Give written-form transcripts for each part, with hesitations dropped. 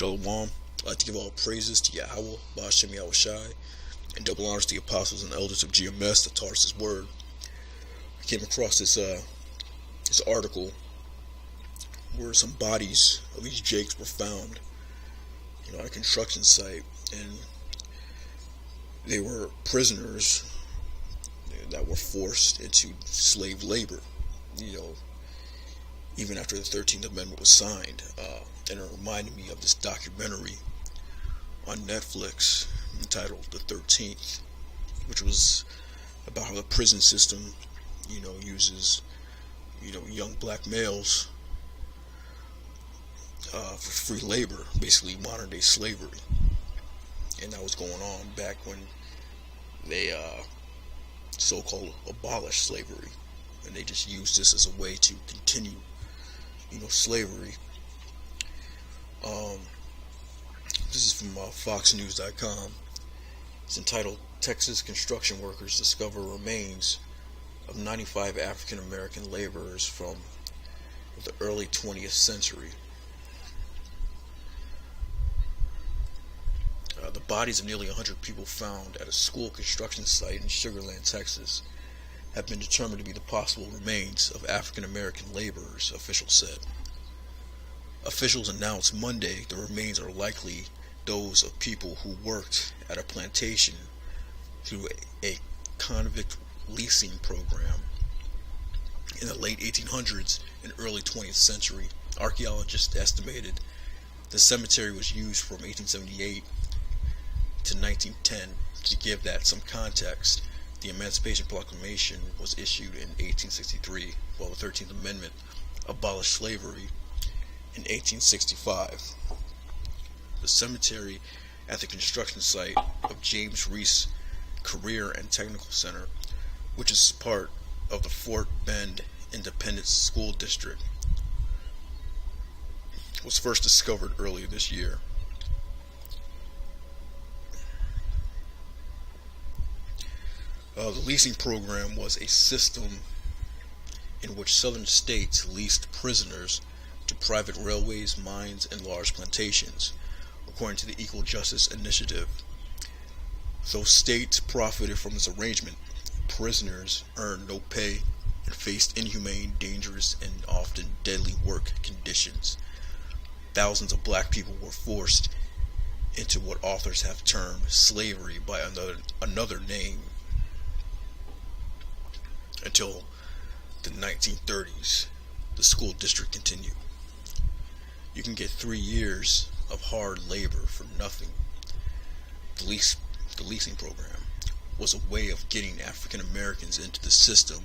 Shalom. I'd like to give all praises to Yahweh, Ba'ashem Yahushai, and double honors to the apostles and elders of GMS that taught us His word. I came across this article where some bodies of these Jakes were found, on a construction site, and they were prisoners that were forced into slave labor. Even after the 13th Amendment was signed, and it reminded me of this documentary on Netflix entitled The 13th, which was about how the prison system, uses, young black males for free labor, basically modern day slavery. And that was going on back when they so-called abolished slavery, and they just used this as a way to continue slavery. This is from foxnews.com. It's entitled Texas Construction Workers Discover Remains of 95 African American Laborers from the early 20th century. The bodies of nearly 100 people found at a school construction site in Sugar Land, Texas, have been determined to be the possible remains of African American laborers, officials said. Officials announced Monday the remains are likely those of people who worked at a plantation through a convict leasing program in the late 1800s and early 20th century. Archaeologists estimated the cemetery was used from 1878 to 1910. To give that some context, the Emancipation Proclamation was issued in 1863, while the 13th Amendment abolished slavery in 1865. The cemetery at the construction site of James Reese Career and Technical Center, which is part of the Fort Bend Independent School District, was first discovered earlier this year. The leasing program was a system in which southern states leased prisoners to private railways, mines, and large plantations, according to the Equal Justice Initiative. Though states profited from this arrangement, prisoners earned no pay and faced inhumane, dangerous, and often deadly work conditions. Thousands of black people were forced into what authors have termed slavery by another name, until the 1930s. The school district continued. You can get 3 years of hard labor for nothing. The leasing program was a way of getting African Americans into the system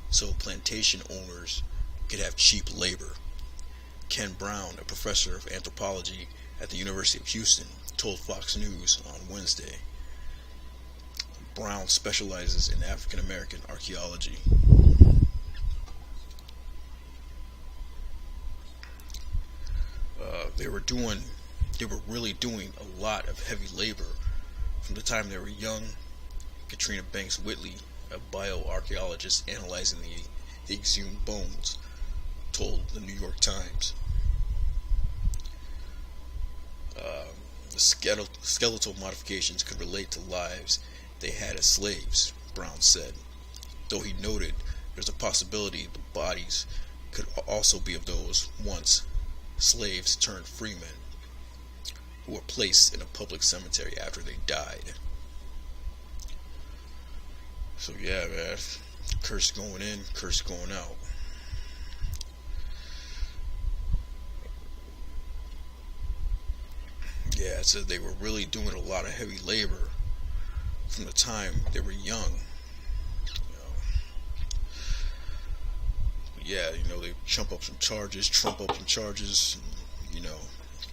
so plantation owners could have cheap labor. Ken Brown, a professor of anthropology at the University of Houston, told Fox News on Wednesday. Brown specializes in African American archaeology. They were really doing a lot of heavy labor from the time they were young. Katrina Banks Whitley, a bioarchaeologist analyzing the exhumed bones, told the New York Times. The skeletal modifications could relate to lives they had as slaves, Brown said, though he noted there's a possibility the bodies could also be of those once slaves turned freemen who were placed in a public cemetery after they died. So yeah, man, curse going in, curse going out. Yeah, it said they were really doing a lot of heavy labor from the time they were young. They trump up some charges,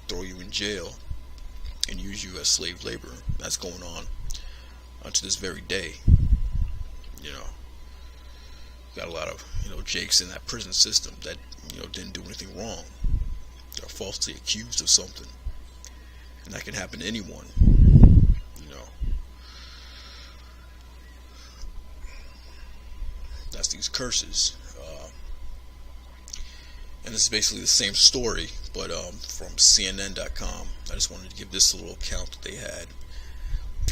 throw you in jail and use you as slave labor. That's going on to this very day. Got a lot of Jakes in that prison system that didn't do anything wrong. They're falsely accused of something, and that can happen to anyone. That's these curses. and it's basically the same story, but from CNN.com. I just wanted to give this little account that they had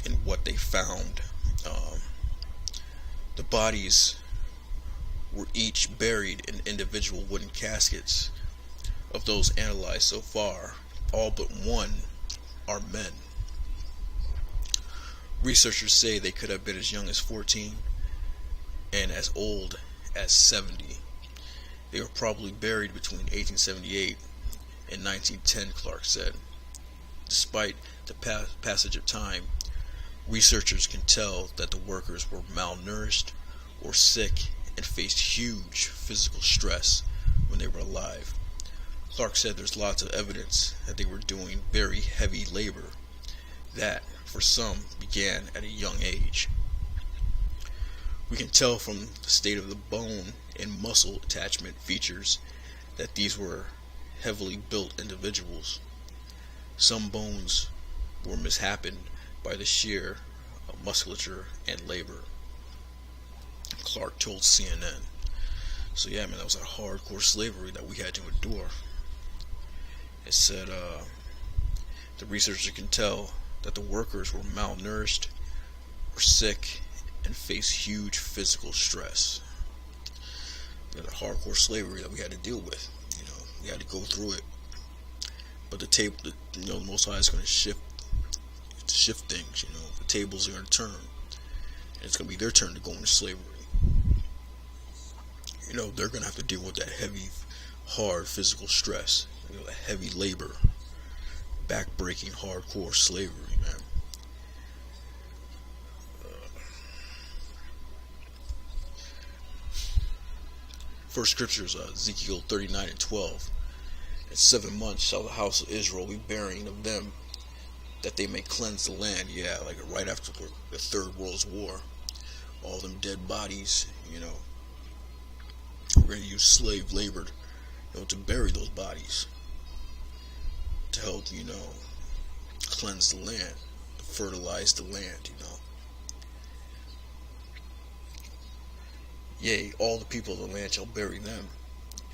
and what they found. Um, the bodies were each buried in individual wooden caskets. Of those analyzed so far, all but one are men. Researchers say they could have been as young as 14 and as old as 70. They were probably buried between 1878 and 1910, Clark said. Despite the passage of time, researchers can tell that the workers were malnourished or sick and faced huge physical stress when they were alive. Clark said there's lots of evidence that they were doing very heavy labor that, for some, began at a young age. We can tell from the state of the bone and muscle attachment features that these were heavily built individuals. Some bones were mishapened by the sheer musculature and labor, Clark told CNN. So yeah, man, that was a hardcore slavery that we had to endure. It said the researcher can tell that the workers were malnourished or sick and faced huge physical stress. The hardcore slavery that we had to deal with. We had to go through it. But the Most High is going to shift things. The tables are going to turn, and it's going to be their turn to go into slavery. They're going to have to deal with that heavy, hard physical stress. That heavy labor, back-breaking, hardcore slavery, man. First scriptures, Ezekiel 39:12. In 7 months shall the house of Israel be burying of them, that they may cleanse the land. Yeah, like right after the Third World War, all them dead bodies. We're going to use slave labor, to bury those bodies, to help, cleanse the land, fertilize the land. Yea, all the people of the land shall bury them,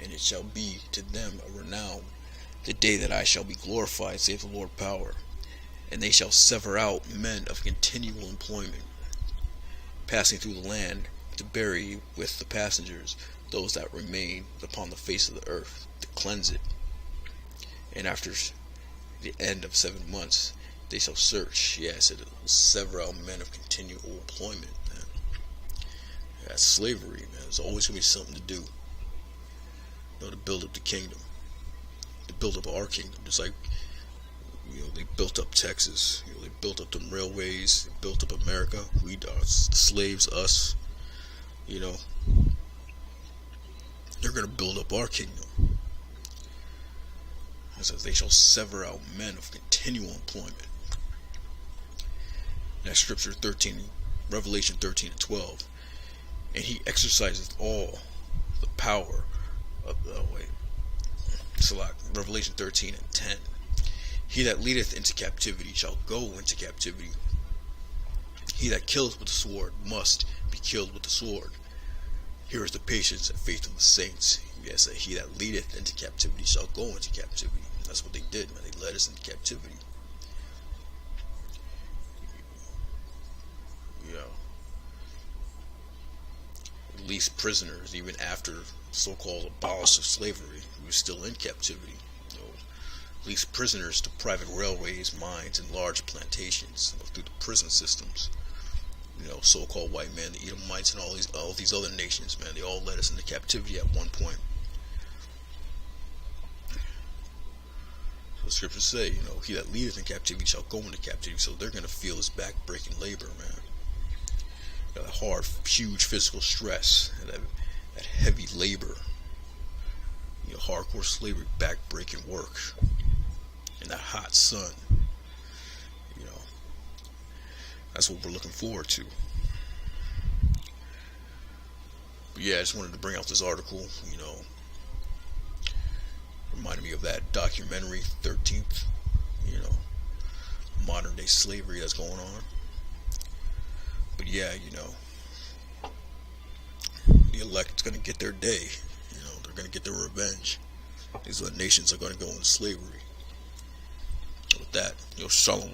and it shall be to them a renown, the day that I shall be glorified, saith the Lord power. And they shall sever out men of continual employment, passing through the land, to bury with the passengers those that remain upon the face of the earth, to cleanse it. And after the end of 7 months, they shall search. Yeah, I said it will sever out men of continual employment, man. That's slavery, man. There's always going to be something to do, to build up the kingdom, to build up our kingdom. Just like, they built up Texas, they built up them railways, they built up America. We are slaves, us, They're going to build up our kingdom. It says they shall sever out men of continual employment. That's scripture 13, Revelation 13:12. And he exerciseth all the power of Revelation 13:10. He that leadeth into captivity shall go into captivity. He that killeth with the sword must be killed with the sword. Here is the patience and faith of the saints. Yes, he that leadeth into captivity shall go into captivity. That's what they did, man. They led us into captivity. Released prisoners, even after so-called abolish of slavery, we were still in captivity. Released prisoners to private railways, mines, and large plantations through the prison systems. So-called white men, the Edomites, and all these other nations, man, they all led us into captivity at one point. So the scriptures say, he that leadeth in captivity shall go into captivity. So they're going to feel this back-breaking labor, man. That hard, huge physical stress, and that heavy labor, hardcore slavery, back-breaking work, in that hot sun. That's what we're looking forward to. But yeah, I just wanted to bring out this article, reminded me of that documentary, 13th, modern day slavery that's going on. But yeah, the elect's going to get their day. They're going to get their revenge. These other nations are going to go into slavery. With that, Shalom.